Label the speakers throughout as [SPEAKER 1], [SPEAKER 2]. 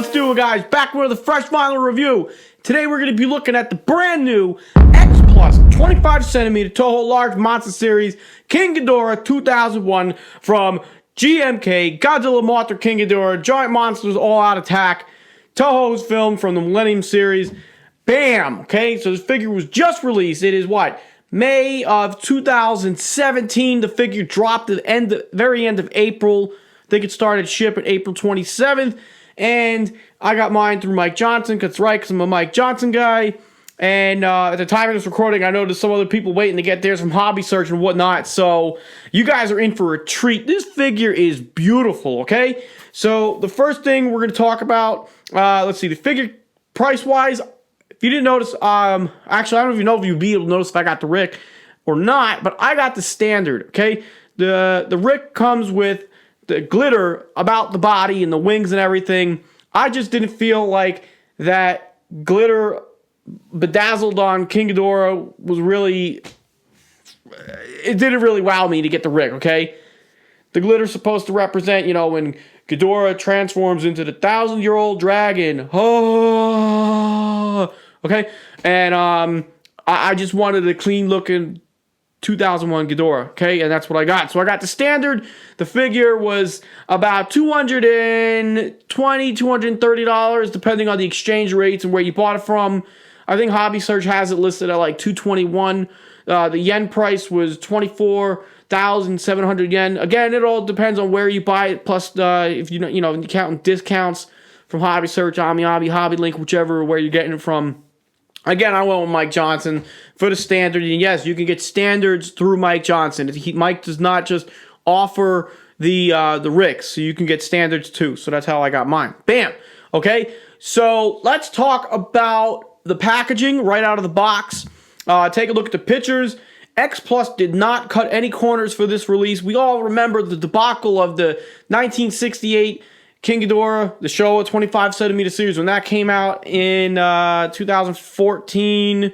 [SPEAKER 1] let's do it, guys. Back with a fresh final review. Today we're going to be looking at the brand new X Plus 25 centimeter Toho Large Monster Series King Ghidorah 2001 from GMK, Godzilla, Mothra, King Ghidorah, Giant Monsters All Out Attack, Toho's film from the Millennium series. Bam! Okay, so this figure was just released. It is what? May of 2017. The figure dropped at the very end of April. I think it started shipping April 27th. And I got mine through Mike Johnson. That's right, because I'm a Mike Johnson guy. And at the time of this recording, I know there's some other people waiting to get theirs from Hobby Search and whatnot. So you guys are in for a treat. This figure is beautiful, okay? So the first thing we're going to talk about, let's see, the figure price-wise, if you didn't notice, actually, I don't even know if you'd be able to notice if I got the Rick or not, but I got the standard, okay? The Rick comes with the glitter about the body and the wings and everything. I just didn't feel like that glitter bedazzled on King Ghidorah was really, it didn't really wow me to get the Rick, okay? The glitter's supposed to represent, you know, when Ghidorah transforms into the 1,000-year-old dragon. Oh, okay? And I just wanted a clean-looking 2001 Ghidorah, okay? And that's what I got. So I got the standard. The figure was about $220, $230, depending on the exchange rates and where you bought it from. I think Hobby Search has it listed at like $221. The yen price was 24,700 yen. Again, it all depends on where you buy it. Plus, if you counting discounts from Hobby Search, AmiAbi, Hobby Link, whichever where you're getting it from. Again, I went with Mike Johnson for the standard. And yes, you can get standards through Mike Johnson. Mike does not just offer the Ricks, so you can get standards too. So that's how I got mine. Bam. Okay, so let's talk about the packaging right out of the box. Take a look at the pictures. X Plus did not cut any corners for this release. We all remember the debacle of the 1968 King Ghidorah, the Showa 25 centimeter series, when that came out in 2014,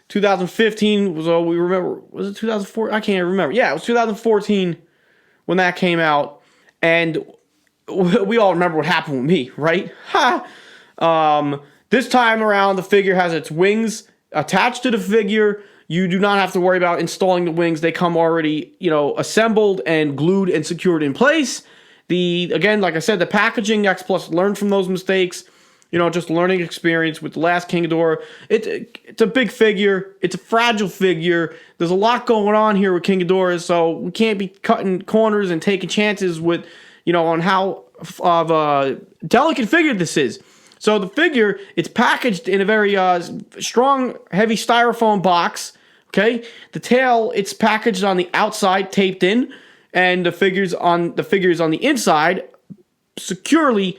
[SPEAKER 1] 2015, we remember, was it 2004? I can't remember. Yeah, it was 2014 when that came out, and we all remember what happened with me, right? This time around, the figure has its wings attached to the figure. You do not have to worry about installing the wings. They come already, assembled and glued and secured in place. Again, like I said, the packaging, X Plus learned from those mistakes. Just learning experience with the last King Ghidorah. It's a big figure. It's a fragile figure. There's a lot going on here with King Ghidorah, so we can't be cutting corners and taking chances with, on how of a delicate figure this is. So the figure, it's packaged in a very strong, heavy styrofoam box. Okay, the tail, it's packaged on the outside, taped in. And the figures on the inside securely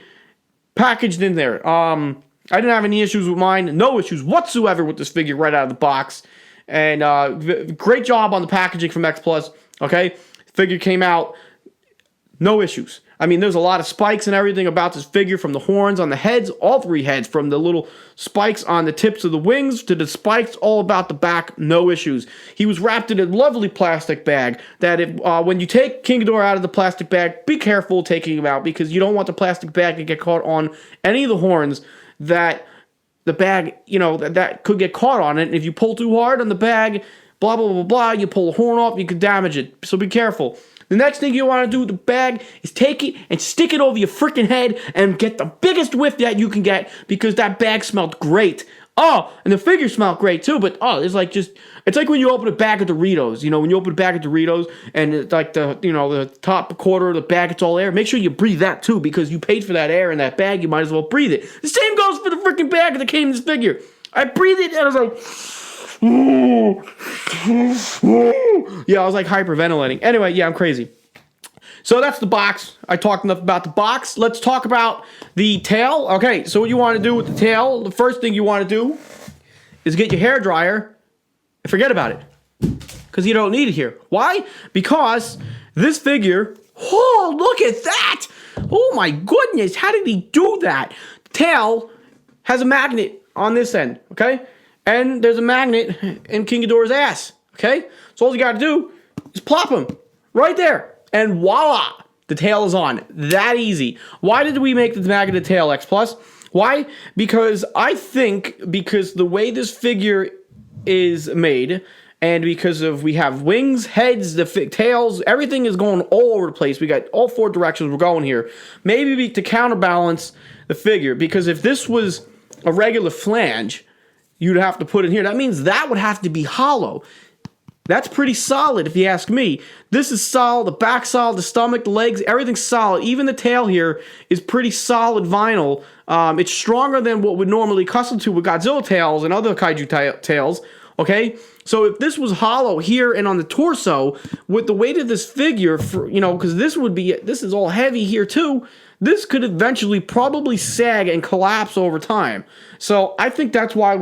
[SPEAKER 1] packaged in there. I didn't have any issues with mine. No issues whatsoever with this figure right out of the box. And great job on the packaging from X Plus. Okay, figure came out, no issues. I mean, there's a lot of spikes and everything about this figure, from the horns on the heads, all three heads, from the little spikes on the tips of the wings to the spikes all about the back, no issues. He was wrapped in a lovely plastic bag that when you take King Ghidorah out of the plastic bag, be careful taking him out, because you don't want the plastic bag to get caught on any of the horns that the bag, that could get caught on it. And if you pull too hard on the bag, blah, blah, blah, blah, you pull a horn off, you could damage it. So be careful. The next thing you want to do with the bag is take it and stick it over your freaking head and get the biggest whiff that you can get, because that bag smelled great. Oh, and the figure smelled great too, but it's like when you open a bag of Doritos. When you open a bag of Doritos and it's like the top quarter of the bag, it's all air. Make sure you breathe that too, because you paid for that air in that bag. You might as well breathe it. The same goes for the freaking bag that came in this figure. I breathed it and I was like, yeah, I was like hyperventilating. Anyway, yeah, I'm crazy. So that's the box. I talked enough about the box. Let's talk about the tail. Okay, so what you want to do with the tail, the first thing you want to do is get your hair dryer and forget about it, because you don't need it here. Why? Because this figure, oh, look at that. Oh my goodness, how did he do that? The tail has a magnet on this end, okay? And there's a magnet in King Ghidorah's ass, okay? So all you got to do is plop him right there, and voila. The tail is on. That easy. Why did we make the magnet tail X Plus? Why? Because I think the way this figure is made, and because of we have wings, heads, the tails, everything is going all over the place. We got all 4 directions we're going here. Maybe to counterbalance the figure, because if this was a regular flange, you'd have to put it here. That means that would have to be hollow. That's pretty solid if you ask me. This is solid, the back solid, the stomach, the legs, everything's solid. Even the tail here is pretty solid vinyl. It's stronger than what we're normally accustomed to with Godzilla tails and other kaiju tails, okay? So if this was hollow here and on the torso, with the weight of this figure, because this is all heavy here too, this could eventually probably sag and collapse over time. So I think that's why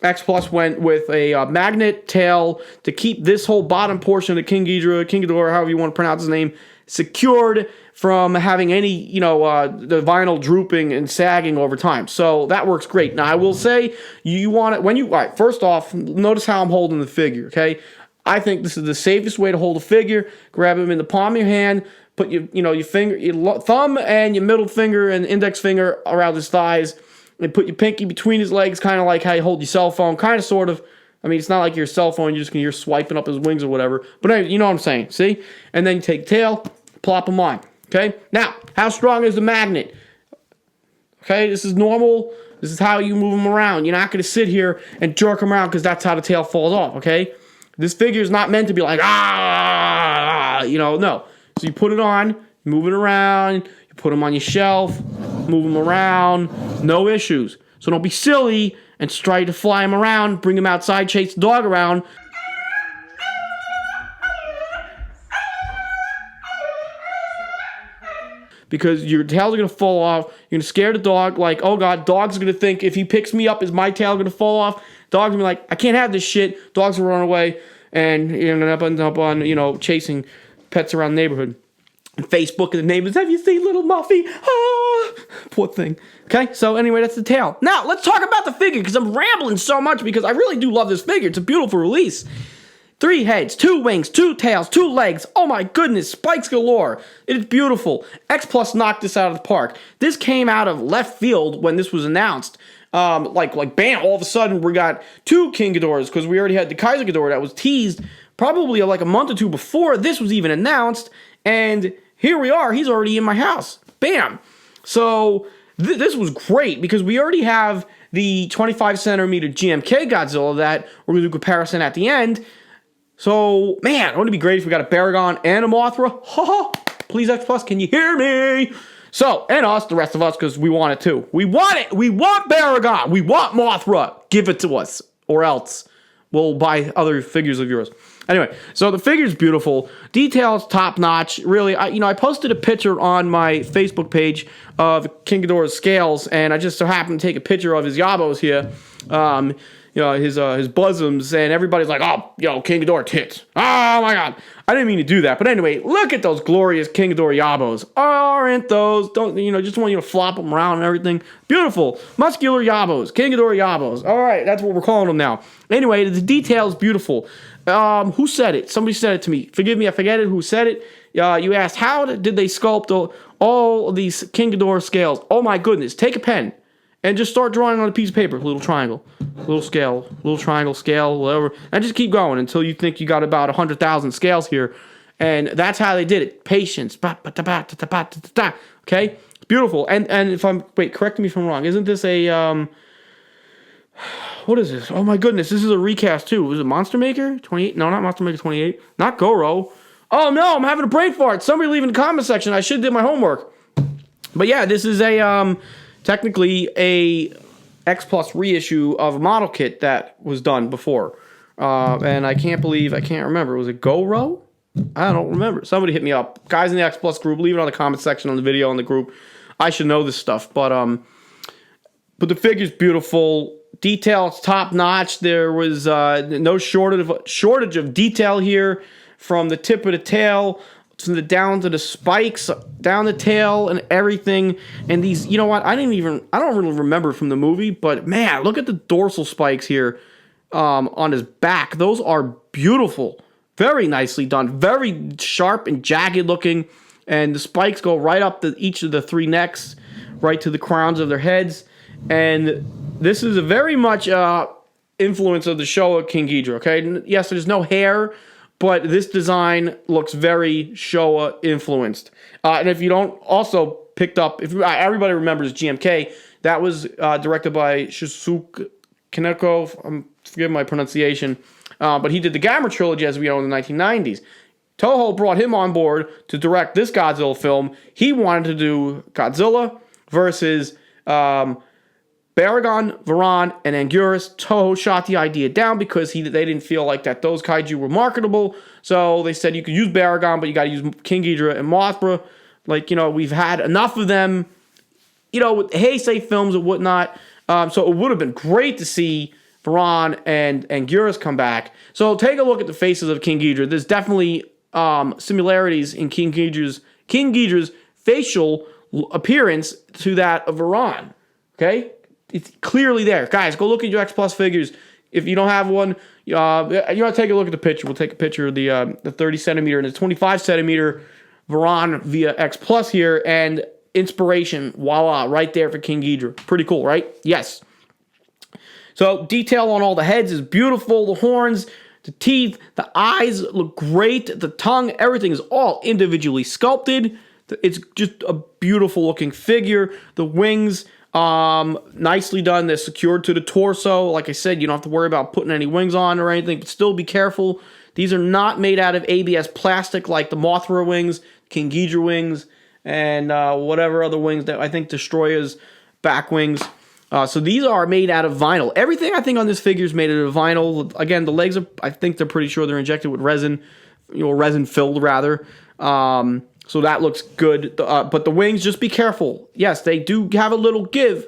[SPEAKER 1] X Plus went with a magnet tail to keep this whole bottom portion of King Ghidorah, however you want to pronounce his name, secured from having any, the vinyl drooping and sagging over time. So that works great. Now, I will say, you want it, all right, first off, notice how I'm holding the figure, okay? I think this is the safest way to hold a figure. Grab him in the palm of your hand, put your thumb and your middle finger and index finger around his thighs, and put your pinky between his legs, kind of like how you hold your cell phone, kind of, sort of. I mean, it's not like your cell phone, you're swiping up his wings or whatever. But anyway, you know what I'm saying, see? And then you take the tail, plop him on, okay? Now, how strong is the magnet? Okay, this is normal. This is how you move him around. You're not going to sit here and jerk him around because that's how the tail falls off, okay? This figure is not meant to be like, no. So you put it on, move it around, you put him on your shelf, move him around, no issues. So don't be silly and try to fly him around, bring him outside, chase the dog around. Because your tails are going to fall off. You're going to scare the dog like, oh God, dog's going to think if he picks me up, is my tail going to fall off? Dog's going to be like, I can't have this shit. Dog's going to run away. And you're going to end up on, chasing pets around the neighborhood. And Facebook and the neighbors, have you seen little Muffy? Ah, poor thing. Okay, so anyway, that's the tail. Now, let's talk about the figure, because I'm rambling so much, because I really do love this figure. It's a beautiful release. 3 heads, 2 wings, 2 tails, 2 legs. Oh my goodness, spikes galore. It is beautiful. X Plus knocked this out of the park. This came out of left field when this was announced. Like bam, all of a sudden we got 2 King Ghidorahs, because we already had the Kaiser Ghidorah that was teased probably like a month or 2 before this was even announced. And here we are, he's already in my house. Bam. So this was great, because we already have the 25 centimeter GMK Godzilla that we're going to do comparison at the end. So, man, wouldn't it be great if we got a Baragon and a Mothra? Ha! Please, X Plus, can you hear me? So, and us, the rest of us, because we want it too. We want it. We want Baragon. We want Mothra. Give it to us, or else we'll buy other figures of yours. Anyway, so the figure's beautiful. Details top notch. Really, I posted a picture on my Facebook page of King Ghidorah's scales, and I just so happened to take a picture of his yabos here. His bosoms, and everybody's like, oh, King Ghidorah tits. Oh my God. I didn't mean to do that. But anyway, look at those glorious King Ghidorah yabos. Aren't those? Just want you to flop them around and everything. Beautiful. Muscular yabos. King Ghidorah yabos. All right, that's what we're calling them now. Anyway, the detail's beautiful. Who said it? Somebody said it to me. Forgive me, I forget it. Who said it? You asked, how did they sculpt all of these King Ghidorah scales? Oh my goodness. Take a pen and just start drawing on a piece of paper. Little triangle, little scale, little triangle, scale, whatever. And just keep going until you think you got about 100,000 scales here. And that's how they did it. Patience. Okay? It's beautiful. And if correct me if I'm wrong. Isn't this a, what is this? Oh my goodness, this is a recast too. Was it Monster Maker 28? No, not Monster Maker 28. Not Goro. Oh no, I'm having a brain fart. Somebody leave in the comment section. I should have did my homework. But yeah, this is technically a X Plus reissue of a model kit that was done before. And I can't remember. Was it Goro? I don't remember. Somebody hit me up. Guys in the X Plus group, leave it on the comment section on the video on the group. I should know this stuff. But the figure's beautiful. Details top notch. There was no shortage of detail here, from the tip of the tail down to the spikes, down the tail and everything. And these, you know what? I don't really remember from the movie, but man, look at the dorsal spikes here on his back. Those are beautiful. Very nicely done. Very sharp and jagged looking. and the spikes go right up each of the 3 necks, right to the crowns of their heads. And this is a very much influence of the Showa King Ghidorah. Okay, yes, there's no hair, but this design looks very Showa influenced. And if you don't also picked up, if everybody remembers GMK, that was directed by Shusuke Kaneko. Forgive my pronunciation, but he did the Gamera trilogy, as we know, in the 1990s. Toho brought him on board to direct this Godzilla film. He wanted to do Godzilla versus Baragon, Varan, and Anguirus. Toho shot the idea down because they didn't feel like that those kaiju were marketable. So they said you could use Baragon, but you got to use King Ghidorah and Mothra. Like, we've had enough of them, with Heisei films and whatnot. So it would have been great to see Varan and Anguirus come back. So take a look at the faces of King Ghidorah. There's definitely similarities in King Ghidorah's facial appearance to that of Varan. Okay? It's clearly there. Guys, go look at your X Plus figures. If you don't have one, you want to take a look at the picture. We'll take a picture of the 30 centimeter and the 25 centimeter Varan via X Plus here, and inspiration, voila, right there for King Ghidorah. Pretty cool, right? Yes. So detail on all the heads is beautiful. The horns, the teeth, the eyes look great. The tongue, everything is all individually sculpted. It's just a beautiful looking figure. The wings, nicely done. They're secured to the torso. Like I said, you don't have to worry about putting any wings on or anything, but still be careful. These are not made out of ABS plastic like the Mothra wings, King Ghidorah wings, and whatever other wings that I think Destroyer's back wings. So these are made out of vinyl. Everything I think on this figure is made out of vinyl. Again, the legs I think they're pretty sure they're injected with resin, resin filled rather. So that looks good. But the wings, just be careful. Yes, they do have a little give,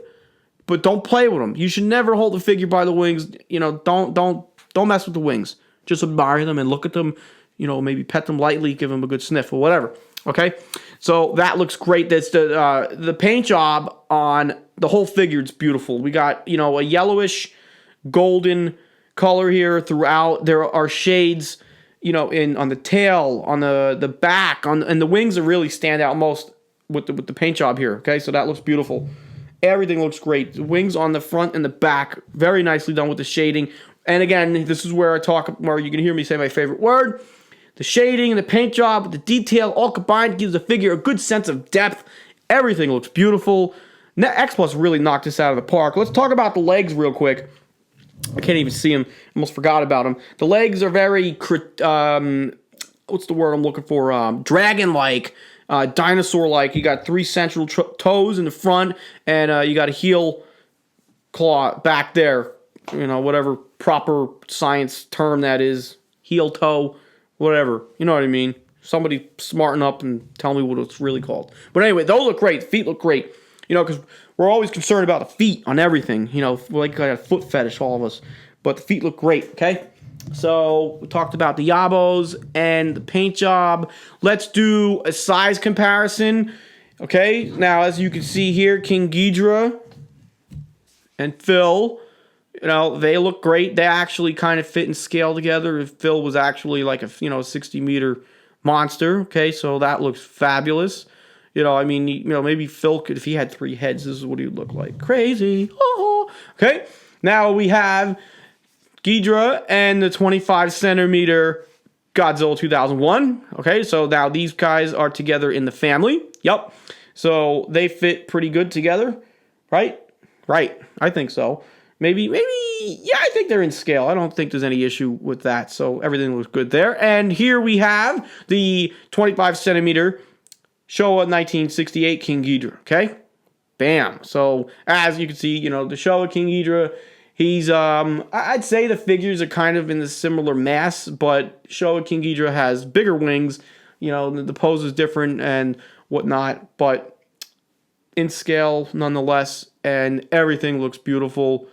[SPEAKER 1] but don't play with them. You should never hold the figure by the wings. Don't mess with the wings. Just admire them and look at them. Maybe pet them lightly, give them a good sniff or whatever. Okay, so that looks great. That's the paint job on the whole figure. It's beautiful. We got a yellowish golden color here throughout. There are shades, on the tail, on the back, and the wings that really stand out most with the paint job here. Okay, so that looks beautiful. Everything looks great. The wings on the front and the back, very nicely done with the shading. And again, this is where you can hear me say my favorite word. The shading and the paint job, the detail, all combined gives the figure a good sense of depth. Everything looks beautiful. X Plus really knocked this out of the park. Let's talk about the legs real quick. I can't even see them. Almost forgot about them. The legs are very, what's the word I'm looking for? Dragon-like, dinosaur-like. You got 3 central toes in the front, and you got a heel claw back there. Whatever proper science term that is. Heel toe, whatever. You know what I mean? Somebody smarten up and tell me what it's really called. But anyway, those look great. Feet look great. Because we're always concerned about the feet on everything. We're like a foot fetish, all of us. But the feet look great, okay? So we talked about the yabos and the paint job. Let's do a size comparison, okay? Now, as you can see here, King Ghidorah and Phil, they look great. They actually kind of fit and scale together. Phil was actually like a 60-meter monster, okay? So that looks fabulous. Maybe Phil could, if he had 3 heads, this is what he would look like. Crazy. Oh. Okay. Now we have Ghidorah and the 25 centimeter Godzilla 2001. Okay. So now these guys are together in the family. Yep. So they fit pretty good together. Right? Right. I think so. Maybe, yeah, I think they're in scale. I don't think there's any issue with that. So everything looks good there. And here we have the 25 centimeter Showa 1968 King Ghidorah, okay? Bam. So, as you can see, the Showa King Ghidorah, he's, I'd say the figures are kind of in the similar mass, but Showa King Ghidorah has bigger wings, the pose is different and whatnot, but in scale nonetheless, and everything looks beautiful.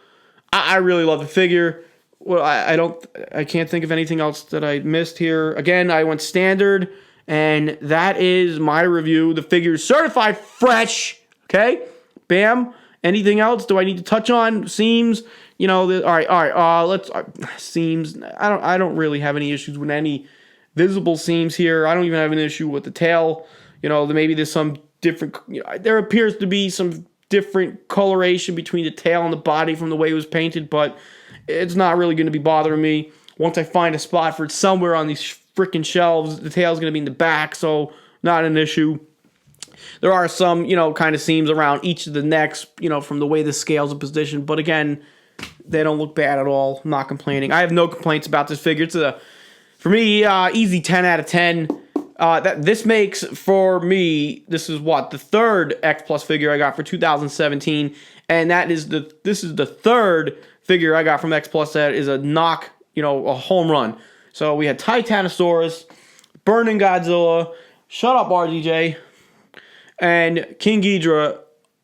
[SPEAKER 1] I really love the figure. Well, I can't think of anything else that I missed here. Again, I went standard. And that is my review. The figure is certified fresh. Okay? Bam. Anything else? Do I need to touch on seams? All right. Let's seams. I don't really have any issues with any visible seams here. I don't even have an issue with the tail. maybe there's some different, there appears to be some different coloration between the tail and the body from the way it was painted, but it's not really going to be bothering me. Once I find a spot for it somewhere on these freaking shelves, the tail's going to be in the back, so not an issue. There are some, kind of seams around each of the necks, from the way the scales are positioned, but again, they don't look bad at all. I'm not complaining. I have no complaints about this figure. It's for me, easy 10 out of 10. This makes, for me, this is the third X Plus figure I got for 2017, and this is the third figure I got from X Plus that is a knock, a home run. So we had Titanosaurus, Burning Godzilla, Shut Up RDJ, and King Ghidorah.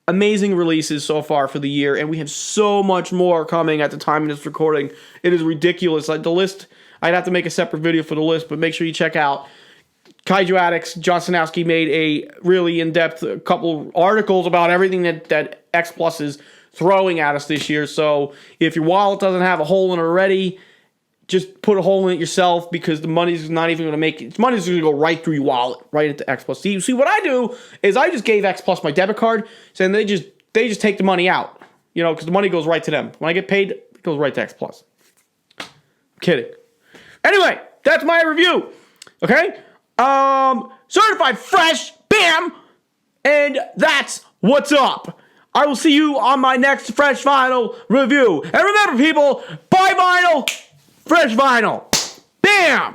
[SPEAKER 1] Amazing releases so far for the year, and we have so much more coming at the time of this recording. It is ridiculous. Like the list, I'd have to make a separate video for the list, but make sure you check out Kaiju Addicts. John Sanowski made a really in-depth couple articles about everything that X Plus is throwing at us this year. So if your wallet doesn't have a hole in it already, just put a hole in it yourself, because the money's not even going to make it. Money's going to go right through your wallet, right into X Plus. See, what I do is I just gave X Plus my debit card, and they just take the money out, because the money goes right to them. When I get paid, it goes right to X Plus. I'm kidding. Anyway, that's my review. Okay, certified fresh, bam, and that's what's up. I will see you on my next Fresh Vinyl review. And remember, people, buy vinyl. Fresh vinyl. Bam!